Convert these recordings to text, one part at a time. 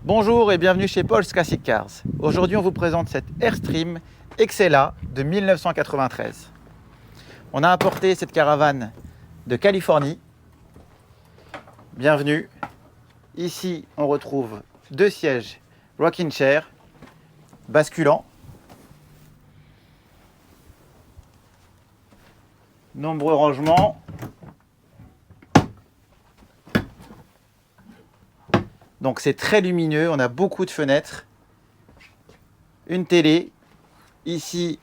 Bonjour et bienvenue chez Paul's Classic Cars. Aujourd'hui, on vous présente cette Airstream Excella de 1993. On a importé cette caravane de Californie. Bienvenue. Ici, on retrouve deux sièges rocking chair, basculants. Nombreux rangements. Donc c'est très lumineux, on a beaucoup de fenêtres. Une télé. Ici,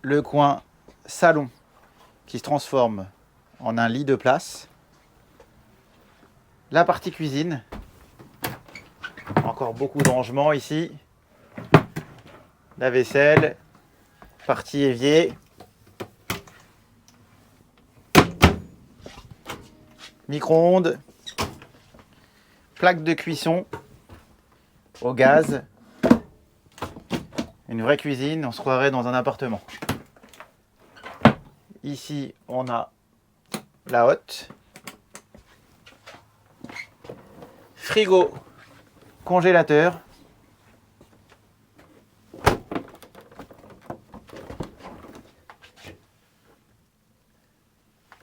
le coin salon qui se transforme en un lit de place. La partie cuisine. Encore beaucoup de rangements ici. La vaisselle. Partie évier. Micro-ondes. Plaque de cuisson au gaz. Une vraie cuisine, on se croirait dans un appartement. Ici, on a la hotte. Frigo, congélateur.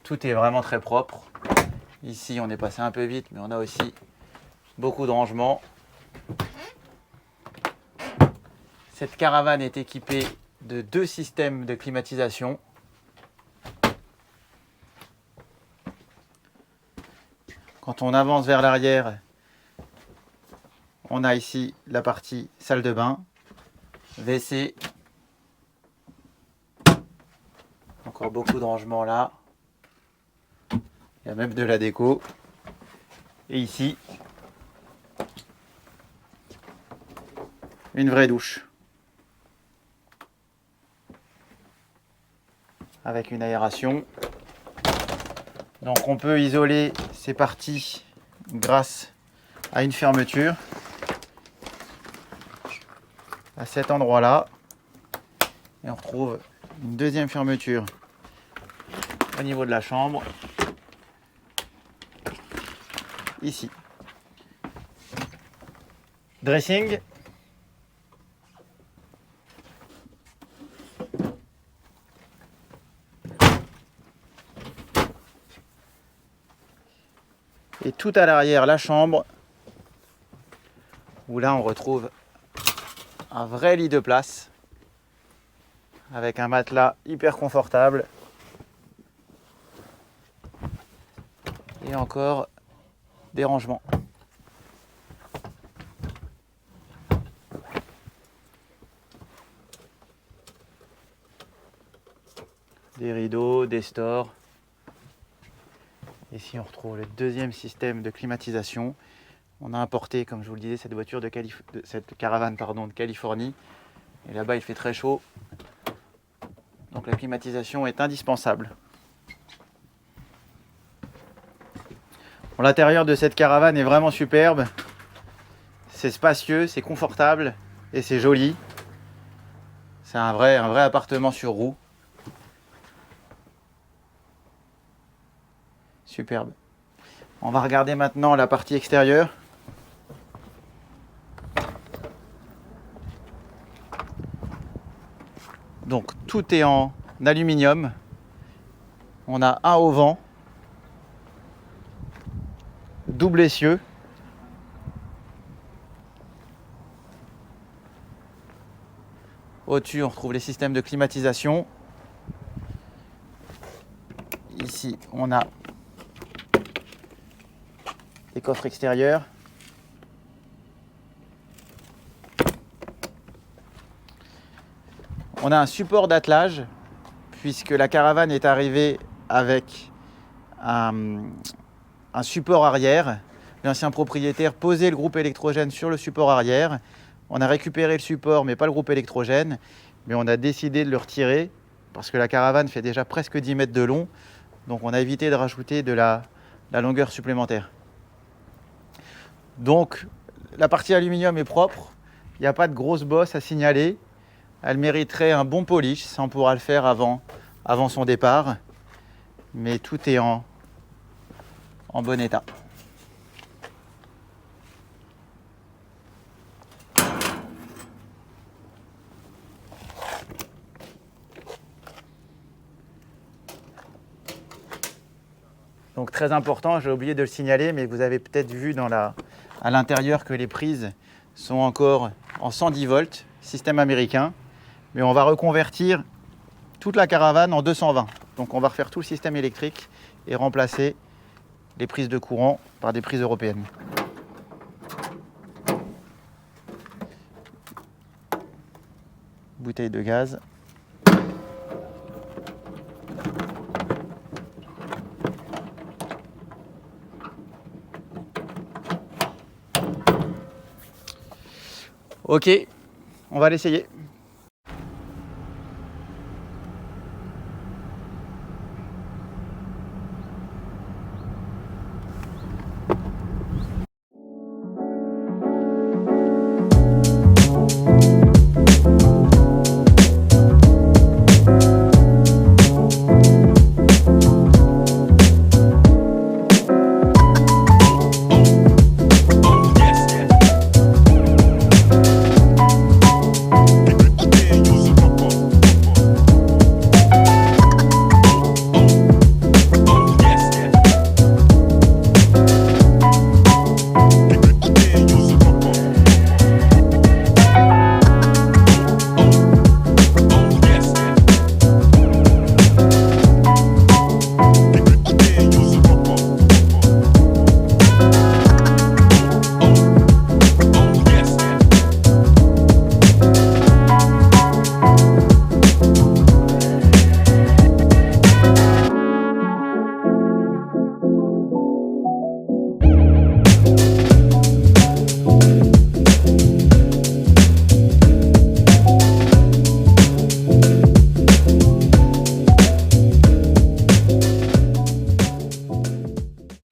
Tout est vraiment très propre. Ici, on est passé un peu vite, mais on a aussi beaucoup de rangements. Cette caravane est équipée de deux systèmes de climatisation. Quand on avance vers l'arrière, on a ici la partie salle de bain, WC. Encore beaucoup de rangements là. Il y a même de la déco. Et ici, une vraie douche. Avec une aération. Donc on peut isoler ces parties grâce à une fermeture. À cet endroit-là. Et on retrouve une deuxième fermeture au niveau de la chambre. Ici. Dressing. Et tout à l'arrière, la chambre, où là on retrouve un vrai lit de place, avec un matelas hyper confortable. Et encore des rangements. Des rideaux, des stores. Ici, on retrouve le deuxième système de climatisation. On a importé, comme je vous le disais, cette caravane de Californie. Et là-bas, il fait très chaud. Donc la climatisation est indispensable. Bon, l'intérieur de cette caravane est vraiment superbe. C'est spacieux, c'est confortable et c'est joli. C'est un vrai appartement sur roue. Superbe. On va regarder maintenant la partie extérieure. Donc tout est en aluminium. On a un auvent, double essieu. Au-dessus, on retrouve les systèmes de climatisation. Ici, on a les coffres extérieurs. On a un support d'attelage puisque la caravane est arrivée avec un support arrière. L'ancien propriétaire posait le groupe électrogène sur le support arrière. On a récupéré le support mais pas le groupe électrogène. Mais on a décidé de le retirer parce que la caravane fait déjà presque 10 mètres de long. Donc on a évité de rajouter de la longueur supplémentaire. Donc la partie aluminium est propre, il n'y a pas de grosse bosse à signaler. Elle mériterait un bon polish, ça on pourra le faire avant son départ. Mais tout est en bon état. Donc très important, j'ai oublié de le signaler, mais vous avez peut-être vu à l'intérieur que les prises sont encore en 110 volts, système américain. Mais on va reconvertir toute la caravane en 220. Donc on va refaire tout le système électrique et remplacer les prises de courant par des prises européennes. Bouteille de gaz. Ok, on va l'essayer.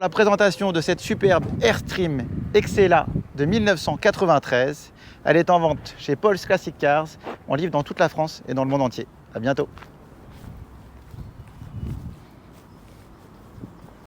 La présentation de cette superbe Airstream Excella de 1993. Elle est en vente chez Paul's Classic Cars. On livre dans toute la France et dans le monde entier. À bientôt.